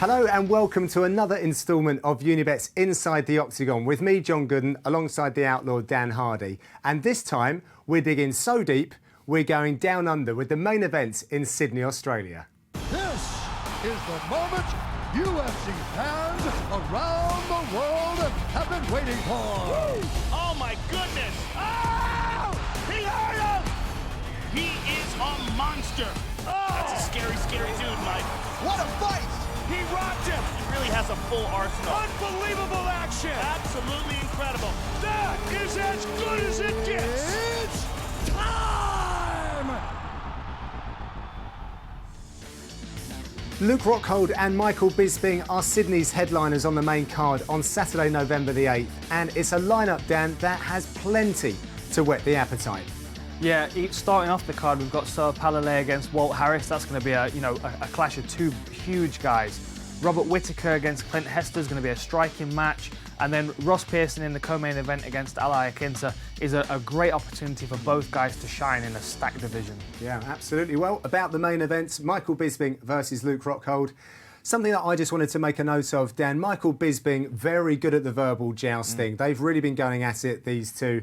Hello and welcome to another instalment of Unibet's Inside The Octagon with me, John Gooden, alongside the outlaw Dan Hardy. And this time, we're digging so deep, we're going down under with the main event in Sydney, Australia. This is the moment UFC fans around the world have been waiting for. Woo! Oh my goodness! Oh! He hurt him! He is a monster! Oh! That's a scary, scary dude, Mike. What a fight! He rocked him! He really has a full arsenal. Unbelievable action! Absolutely incredible. That is as good as it gets! It's time! Luke Rockhold and Michael Bisping are Sydney's headliners on the main card on Saturday, November the 8th. And it's a lineup, Dan, that has plenty to whet the appetite. Yeah, starting off the card, we've got Sir Palale against Walt Harris. That's going to be a clash of two huge guys. Robert Whittaker against Clint Hester is going to be a striking match. And then Ross Pearson in the co-main event against Ali Akinta is a great opportunity for both guys to shine in a stacked division. Yeah, absolutely. Well, about the main event, Michael Bisping versus Luke Rockhold. Something that I just wanted to make a note of, Dan. Michael Bisping, very good at the verbal jousting. They've really been going at it, these two.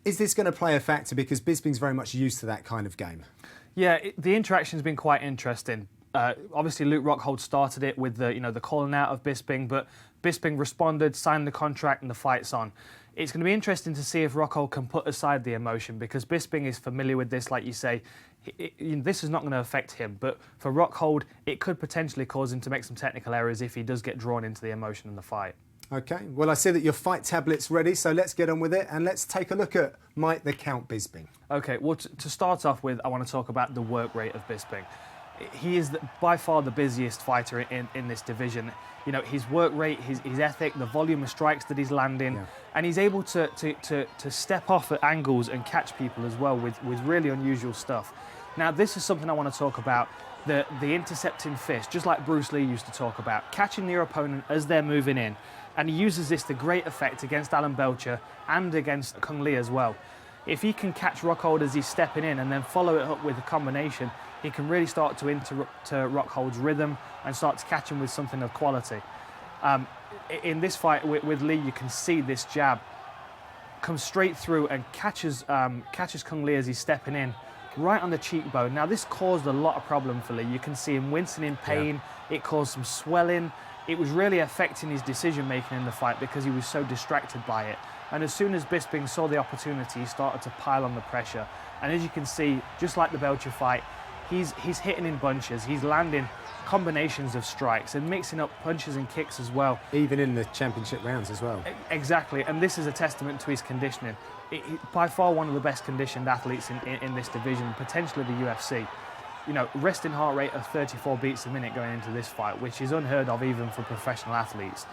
Is this going to play a factor because Bisping's very much used to that kind of game? Yeah, the interaction's been quite interesting. Obviously, Luke Rockhold started it with the calling out of Bisping, but Bisping responded, signed the contract, and the fight's on. It's going to be interesting to see if Rockhold can put aside the emotion because Bisping is familiar with this, like you say. This is not going to affect him, but for Rockhold, it could potentially cause him to make some technical errors if he does get drawn into the emotion in the fight. OK, well, I see that your fight tablet's ready, so let's get on with it and let's take a look at Mike the Count Bisping. OK, well, to start off with, I want to talk about the work rate of Bisping. He is by far the busiest fighter in this division. You know, his work rate, his ethic, the volume of strikes that he's landing, and he's able to step off at angles and catch people as well with really unusual stuff. Now, this is something I want to talk about, the intercepting fist, just like Bruce Lee used to talk about, catching your opponent as they're moving in. And he uses this to great effect against Alan Belcher and against Kung Lee as well. If he can catch Rockhold as he's stepping in and then follow it up with a combination, he can really start to interrupt Rockhold's rhythm and start to catch him with something of quality. In this fight with Lee, you can see this jab come straight through and catches Kung Lee as he's stepping in, right on the cheekbone. Now, this caused a lot of problem for Lee. You can see him wincing in pain. Yeah. It caused some swelling. It was really affecting his decision-making in the fight because he was so distracted by it. And as soon as Bisping saw the opportunity, he started to pile on the pressure. And as you can see, just like the Belcher fight, he's hitting in bunches. He's landing combinations of strikes and mixing up punches and kicks as well. Even in the championship rounds as well. Exactly, and this is a testament to his conditioning. By far one of the best conditioned athletes in this division, potentially the UFC. You know, resting heart rate of 34 beats a minute going into this fight, which is unheard of even for professional athletes.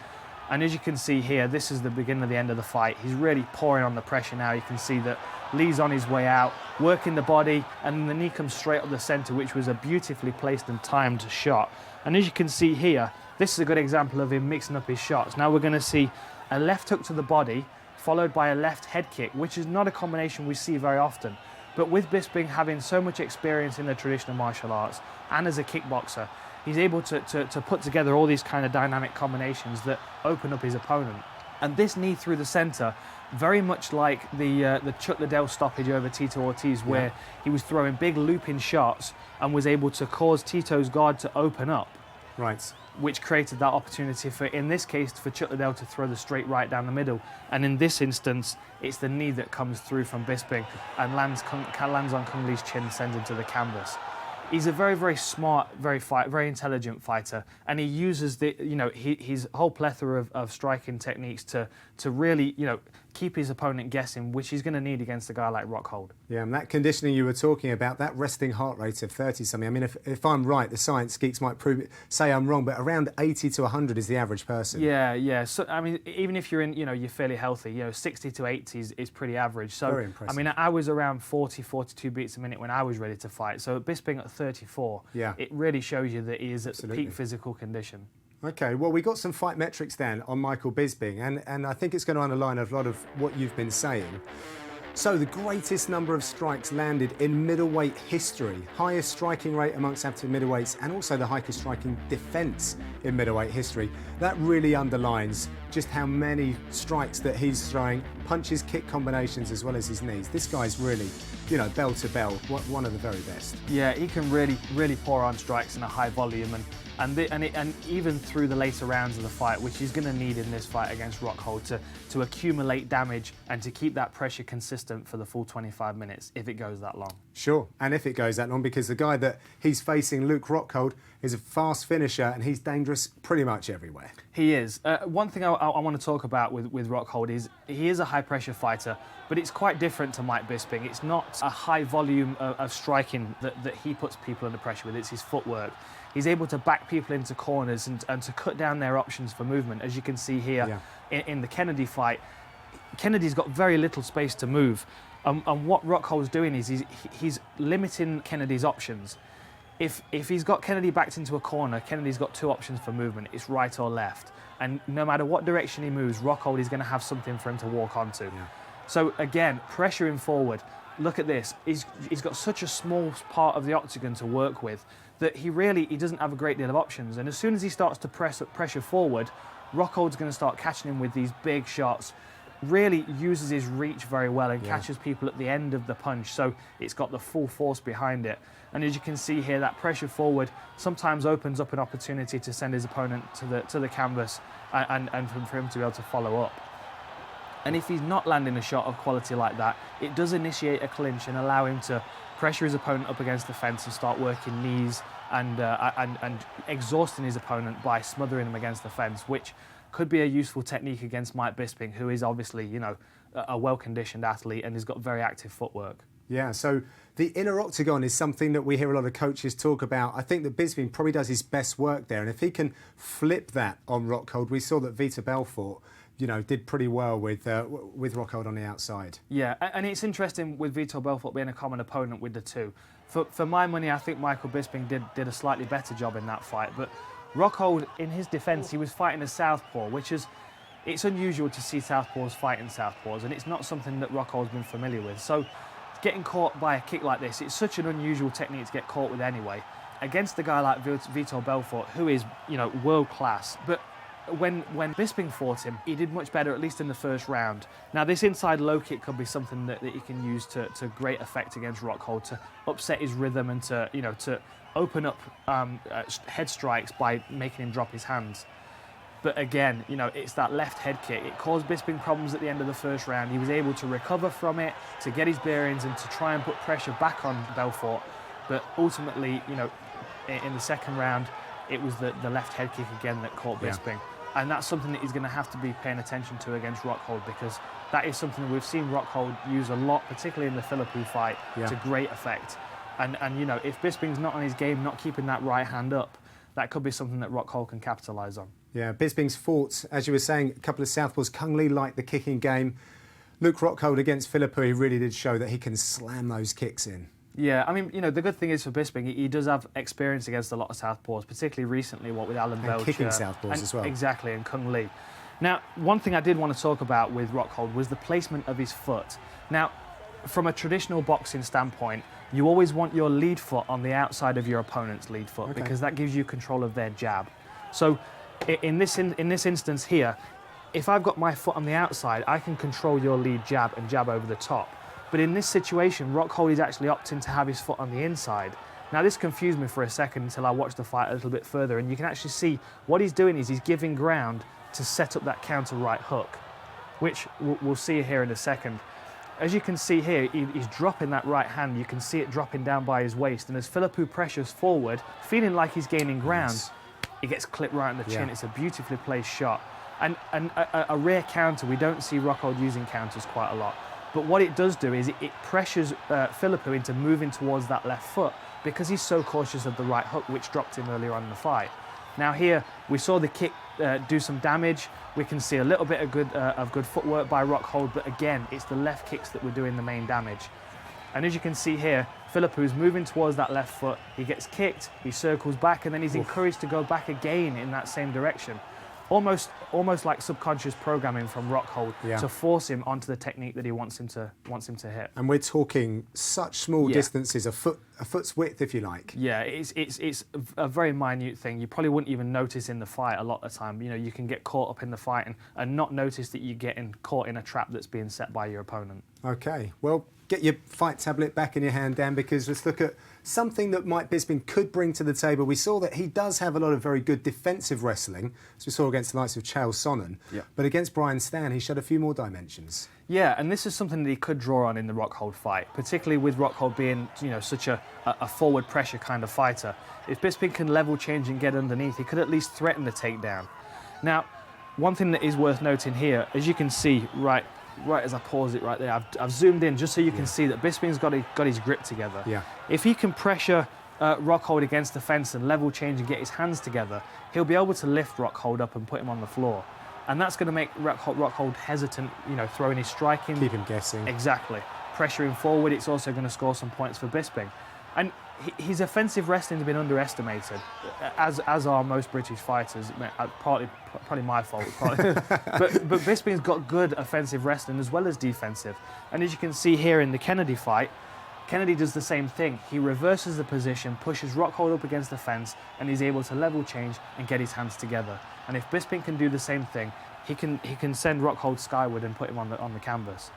And as you can see here, this is the beginning of the end of the fight. He's really pouring on the pressure now. You can see that Lee's on his way out, working the body, and the knee comes straight up the center, which was a beautifully placed and timed shot. And as you can see here, this is a good example of him mixing up his shots. Now we're going to see a left hook to the body, followed by a left head kick, which is not a combination we see very often. But with Bisping having so much experience in the traditional martial arts and as a kickboxer, he's able to put together all these kind of dynamic combinations that open up his opponent. And this knee through the center, very much like the Chuck Liddell stoppage over Tito Ortiz, where he was throwing big looping shots and was able to cause Tito's guard to open up. Right. Which created that opportunity for, in this case, for Chuck Liddell to throw the straight right down the middle. And in this instance, it's the knee that comes through from Bisping and lands on Kung Lee's chin and sends him to the canvas. He's a very, very smart, very intelligent fighter, and he uses his whole plethora of striking techniques to really, keep his opponent guessing, which he's going to need against a guy like Rockhold. Yeah, and that conditioning you were talking about, that resting heart rate of 30-something, I mean, if I'm right, the science geeks might say I'm wrong, but around 80 to 100 is the average person. Yeah. So, I mean, even if you're you're fairly healthy, 60 to 80 is pretty average. So, very impressive. I mean, I was around 40, 42 beats a minute when I was ready to fight. So, Bisping at 34, it really shows you that he is at peak physical condition. OK, well, we got some fight metrics, Dan, on Michael Bisping, and I think it's going to underline a lot of what you've been saying. So the greatest number of strikes landed in middleweight history, highest striking rate amongst amateur middleweights, and also the highest striking defence in middleweight history. That really underlines just how many strikes that he's throwing, punches, kick combinations, as well as his knees. This guy's really, you know, bell to bell, one of the very best. Yeah, he can really pour on strikes in a high volume, and even through the later rounds of the fight, which he's going to need in this fight against Rockhold to accumulate damage and to keep that pressure consistent for the full 25 minutes if it goes that long. Sure, and if it goes that long, because the guy that he's facing, Luke Rockhold, is a fast finisher and he's dangerous pretty much everywhere. He is. One thing I want to talk about with Rockhold is he is a high-pressure fighter, but it's quite different to Mike Bisping. It's not a high volume of striking that he puts people under pressure with, it's his footwork. He's able to back people into corners and to cut down their options for movement. As you can see here in the Kennedy fight, Kennedy's got very little space to move. And what Rockhold's doing is he's limiting Kennedy's options. If he's got Kennedy backed into a corner, Kennedy's got two options for movement. It's right or left. And no matter what direction he moves, Rockhold is going to have something for him to walk onto. Yeah. So again, pressuring forward. Look at this. He's got such a small part of the octagon to work with that he doesn't have a great deal of options. And as soon as he starts to pressure forward, Rockhold's going to start catching him with these big shots. Really uses his reach very well and catches people at the end of the punch, so it's got the full force behind it. And as you can see here, that pressure forward sometimes opens up an opportunity to send his opponent to the canvas and for him to be able to follow up. And if he's not landing a shot of quality like that, it does initiate a clinch and allow him to pressure his opponent up against the fence and start working knees and exhausting his opponent by smothering him against the fence, which could be a useful technique against Mike Bisping, who is obviously, you know, a well-conditioned athlete and has got very active footwork. Yeah, so the inner octagon is something that we hear a lot of coaches talk about. I think that Bisping probably does his best work there, and if he can flip that on Rockhold, we saw that Vitor Belfort, you know, did pretty well with Rockhold on the outside. Yeah, and it's interesting with Vitor Belfort being a common opponent with the two. For my money, I think Michael Bisping did a slightly better job in that fight, but Rockhold, in his defence, he was fighting a southpaw, which is, it's unusual to see southpaws fighting southpaws, and it's not something that Rockhold's been familiar with. So getting caught by a kick like this, it's such an unusual technique to get caught with anyway. Against a guy like Vitor Belfort, who is, you know, world class, but when Bisping fought him, he did much better, at least in the first round. Now, this inside low kick could be something that he can use to great effect against Rockhold, to upset his rhythm and to open up head strikes by making him drop his hands. But again, you know, it's that left head kick. It caused Bisping problems at the end of the first round. He was able to recover from it, to get his bearings and to try and put pressure back on Belfort. But ultimately, you know, in the second round, it was the left head kick again that caught Bisping. And that's something that he's going to have to be paying attention to against Rockhold, because that is something that we've seen Rockhold use a lot, particularly in the Philippou fight, to great effect. And you know, if Bisping's not on his game, not keeping that right hand up, that could be something that Rockhold can capitalise on. Yeah, Bisping's fought, as you were saying, a couple of southpaws. Kung Lee liked the kicking game. Luke Rockhold against Philippou, he really did show that he can slam those kicks in. Yeah, I mean, you know, the good thing is for Bisping, he does have experience against a lot of southpaws, particularly recently, with Alan Belcher. Kicking southpaws as well. Exactly, and Kung Lee. Now, one thing I did want to talk about with Rockhold was the placement of his foot. Now, from a traditional boxing standpoint, you always want your lead foot on the outside of your opponent's lead foot, because that gives you control of their jab. So, in this instance here, if I've got my foot on the outside, I can control your lead jab and jab over the top. But in this situation, Rockhold is actually opting to have his foot on the inside. Now, this confused me for a second until I watched the fight a little bit further, and you can actually see what he's doing is he's giving ground to set up that counter right hook, which we'll see here in a second. As you can see here, he's dropping that right hand. You can see it dropping down by his waist, and as Philippou pressures forward, feeling like he's gaining ground, he gets clipped right in the chin. It's a beautifully placed shot. And a rare counter, we don't see Rockhold using counters quite a lot. But what it does do is it pressures Philippou into moving towards that left foot, because he's so cautious of the right hook, which dropped him earlier on in the fight. Now here, we saw the kick do some damage. We can see a little bit of good footwork by Rockhold, but again, it's the left kicks that were doing the main damage. And as you can see here, Philippou's moving towards that left foot. He gets kicked, he circles back, and then he's encouraged to go back again in that same direction. almost like subconscious programming from Rockhold Yeah. to force him onto the technique that he wants him to hit. And we're talking such small distances, a foot's width, if you like. Yeah, it's a very minute thing. You probably wouldn't even notice in the fight a lot of the time. You know, you can get caught up in the fight and not notice that you're getting caught in a trap that's being set by your opponent. Okay, well, get your fight tablet back in your hand, Dan, because let's look at something that Mike Bisping could bring to the table. We saw that he does have a lot of very good defensive wrestling, as we saw against the likes of Chael Sonnen. Yeah. But against Brian Stann, he showed a few more dimensions. Yeah, and this is something that he could draw on in the Rockhold fight, particularly with Rockhold being, you know, such a forward pressure kind of fighter. If Bisping can level change and get underneath, he could at least threaten the takedown. Now, one thing that is worth noting here, as you can see right as I pause it right there, I've zoomed in just so you can see that Bisping's got his grip together. Yeah. If he can pressure Rockhold against the fence and level change and get his hands together, he'll be able to lift Rockhold up and put him on the floor. And that's going to make Rockhold hesitant, you know, throwing his striking. Keep him guessing. Exactly. Pressuring forward, it's also going to score some points for Bisping. And his offensive wrestling has been underestimated, as are most British fighters. Probably my fault. But Bisping's got good offensive wrestling as well as defensive. And as you can see here in the Kennedy fight, Kennedy does the same thing. He reverses the position, pushes Rockhold up against the fence, and he's able to level change and get his hands together. And if Bisping can do the same thing, he can send Rockhold skyward and put him on the canvas.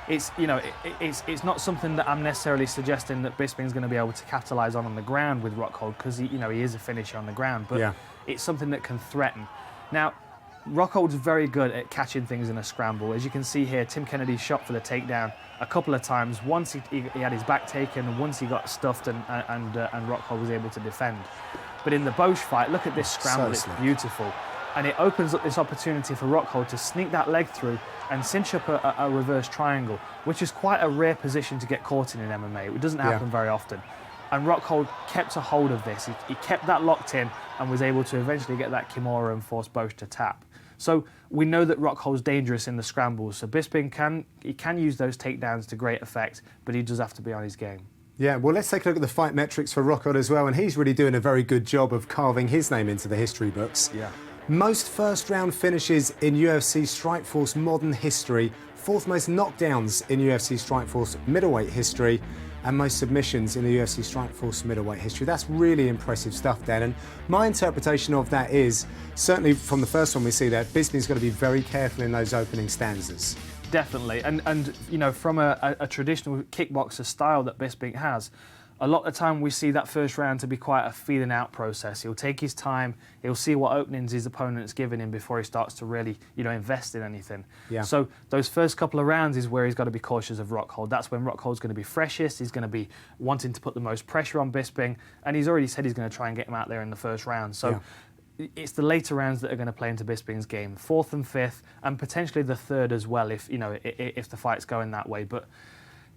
It's, you know, it's not something that I'm necessarily suggesting that Bisping's going to be able to capitalise on the ground with Rockhold, because he is a finisher on the ground, but it's something that can threaten. Now, Rockhold's very good at catching things in a scramble. As you can see here, Tim Kennedy shot for the takedown a couple of times. Once he had his back taken, and once he got stuffed, and Rockhold was able to defend. But in the Bosch fight, look at this scramble, it's beautiful. And it opens up this opportunity for Rockhold to sneak that leg through and cinch up a reverse triangle, which is quite a rare position to get caught in MMA. It doesn't happen very often. And Rockhold kept a hold of this. He kept that locked in and was able to eventually get that Kimura and force Bosch to tap. So we know that Rockhold's dangerous in the scrambles. So Bisping can use those takedowns to great effect, but he does have to be on his game. Yeah, well, let's take a look at the fight metrics for Rockhold as well, and he's really doing a very good job of carving his name into the history books. Yeah. Most first-round finishes in UFC Strikeforce modern history, fourth most knockdowns in UFC Strikeforce middleweight history, and most submissions in the UFC Strikeforce middleweight history. That's really impressive stuff, Dan. And my interpretation of that is, certainly from the first one we see there, Bisping's got to be very careful in those opening stanzas. Definitely, and you know, from a traditional kickboxer style that Bisping has, a lot of the time we see that first round to be quite a feeling out process. He'll take his time, he'll see what openings his opponent's giving him before he starts to really, you know, invest in anything. Yeah. So those first couple of rounds is where he's got to be cautious of Rockhold. That's when Rockhold's going to be freshest, he's going to be wanting to put the most pressure on Bisping, and he's already said he's going to try and get him out there in the first round. So it's the later rounds that are going to play into Bisping's game, fourth and fifth, and potentially the third as well, if the fight's going that way. But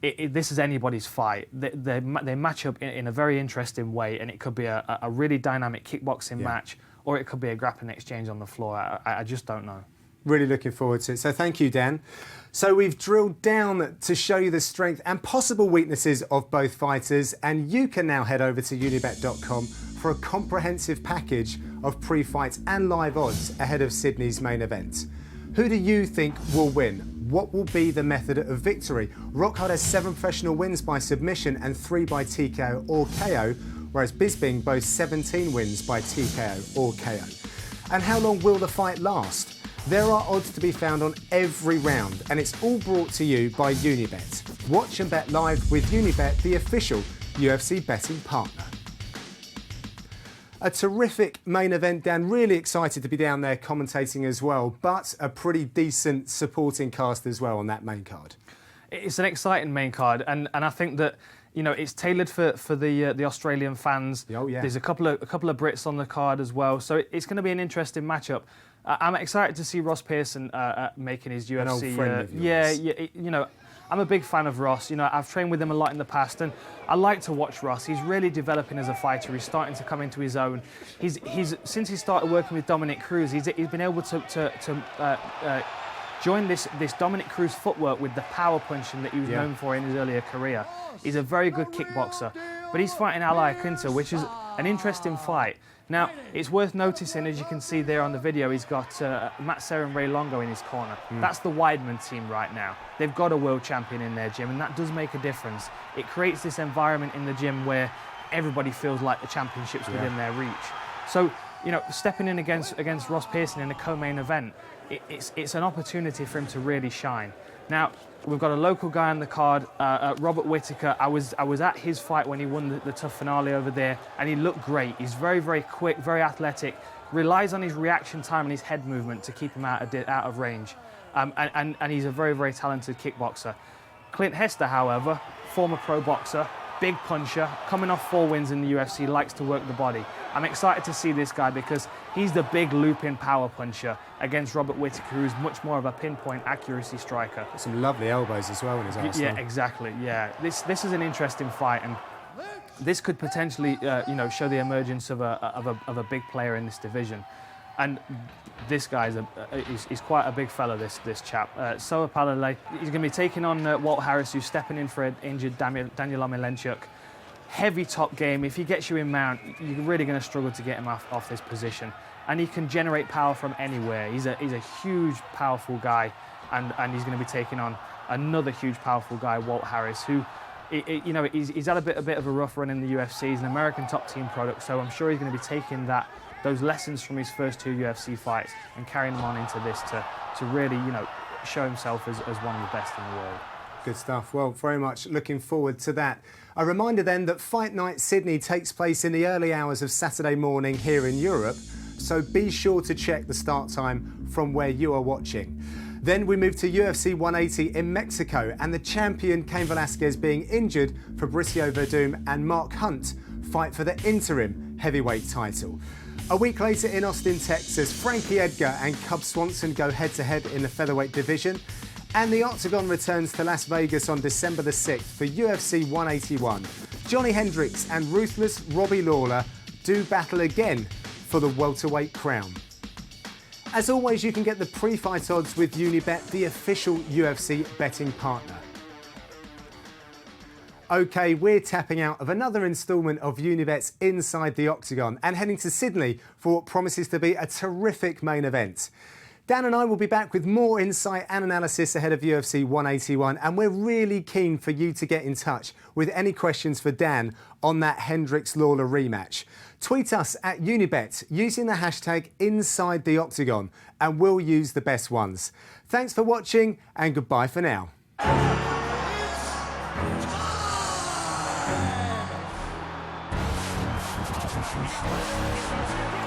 this is anybody's fight. They match up in a very interesting way, and it could be a really dynamic kickboxing match, or it could be a grappling exchange on the floor. I just don't know. Really looking forward to it. So thank you, Dan. So we've drilled down to show you the strength and possible weaknesses of both fighters, and you can now head over to unibet.com for a comprehensive package of pre-fights and live odds ahead of Sydney's main event. Who do you think will win? What will be the method of victory? Rockhold has 7 professional wins by submission and 3 by TKO or KO, whereas Bisping boasts 17 wins by TKO or KO. And how long will the fight last? There are odds to be found on every round, and it's all brought to you by Unibet. Watch and bet live with Unibet, the official UFC betting partner. A terrific main event, Dan. Really excited to be down there commentating as well, but a pretty decent supporting cast as well on that main card. It's an exciting main card, and I think that, you know, it's tailored for the Australian fans. Oh yeah. There's a couple of Brits on the card as well, so it's going to be an interesting matchup. I'm excited to see Ross Pearson making his UFC. An old friend of yours. You know, I'm a big fan of Ross. You know, I've trained with him a lot in the past, and I like to watch Ross. He's really developing as a fighter. He's starting to come into his own. He's since he started working with Dominic Cruz, he's been able to join this Dominic Cruz footwork with the power punching that he was known for in his earlier career. He's a very good kickboxer, but he's fighting Al Iaquinta, which is an interesting fight. Now, it's worth noticing, as you can see there on the video, he's got Matt Serra and Ray Longo in his corner. That's the Weidman team right now. They've got a world champion in their gym, and that does make a difference. It creates this environment in the gym where everybody feels like the championship's within their reach. So, you know, stepping in against Ross Pearson in a co-main event, it's an opportunity for him to really shine. Now, we've got a local guy on the card, Robert Whittaker. I was at his fight when he won the tough finale over there, and he looked great. He's very, very quick, very athletic, relies on his reaction time and his head movement to keep him out of range. And he's a very, very talented kickboxer. Clint Hester, however, former pro boxer, big puncher, coming off 4 wins in the UFC, likes to work the body. I'm excited to see this guy because he's the big loop-in power puncher against Robert Whittaker, who's much more of a pinpoint accuracy striker. Some lovely elbows as well in his arsenal. Yeah, exactly. Yeah, this is an interesting fight, and this could potentially, show the emergence of a big player in this division. And this guy is quite a big fella, this chap. Soa Palale, he's going to be taking on Walt Harris, who's stepping in for an injured Daniel Omelenchuk. Heavy top game. If he gets you in mount, you're really going to struggle to get him off this position. And he can generate power from anywhere. He's a huge, powerful guy, and he's going to be taking on another huge, powerful guy, Walt Harris, who, he's had a bit of a rough run in the UFC. He's an American top team product, so I'm sure he's going to be taking those lessons from his first 2 UFC fights and carrying them on into this to really, show himself as one of the best in the world. Good stuff. Well, very much looking forward to that. A reminder then that Fight Night Sydney takes place in the early hours of Saturday morning here in Europe, so be sure to check the start time from where you are watching. Then we move to UFC 180 in Mexico, and the champion Cain Velasquez being injured, Fabricio Verdum and Mark Hunt fight for the interim heavyweight title. A week later in Austin, Texas, Frankie Edgar and Cub Swanson go head-to-head in the featherweight division. And the Octagon returns to Las Vegas on December the 6th for UFC 181. Johnny Hendricks and ruthless Robbie Lawler do battle again for the welterweight crown. As always, you can get the pre-fight odds with Unibet, the official UFC betting partner. OK, we're tapping out of another instalment of Unibet's Inside the Octagon and heading to Sydney for what promises to be a terrific main event. Dan and I will be back with more insight and analysis ahead of UFC 181, and we're really keen for you to get in touch with any questions for Dan on that Hendricks-Lawler rematch. Tweet us at Unibet using the hashtag InsideTheOctagon, and we'll use the best ones. Thanks for watching, and goodbye for now. It's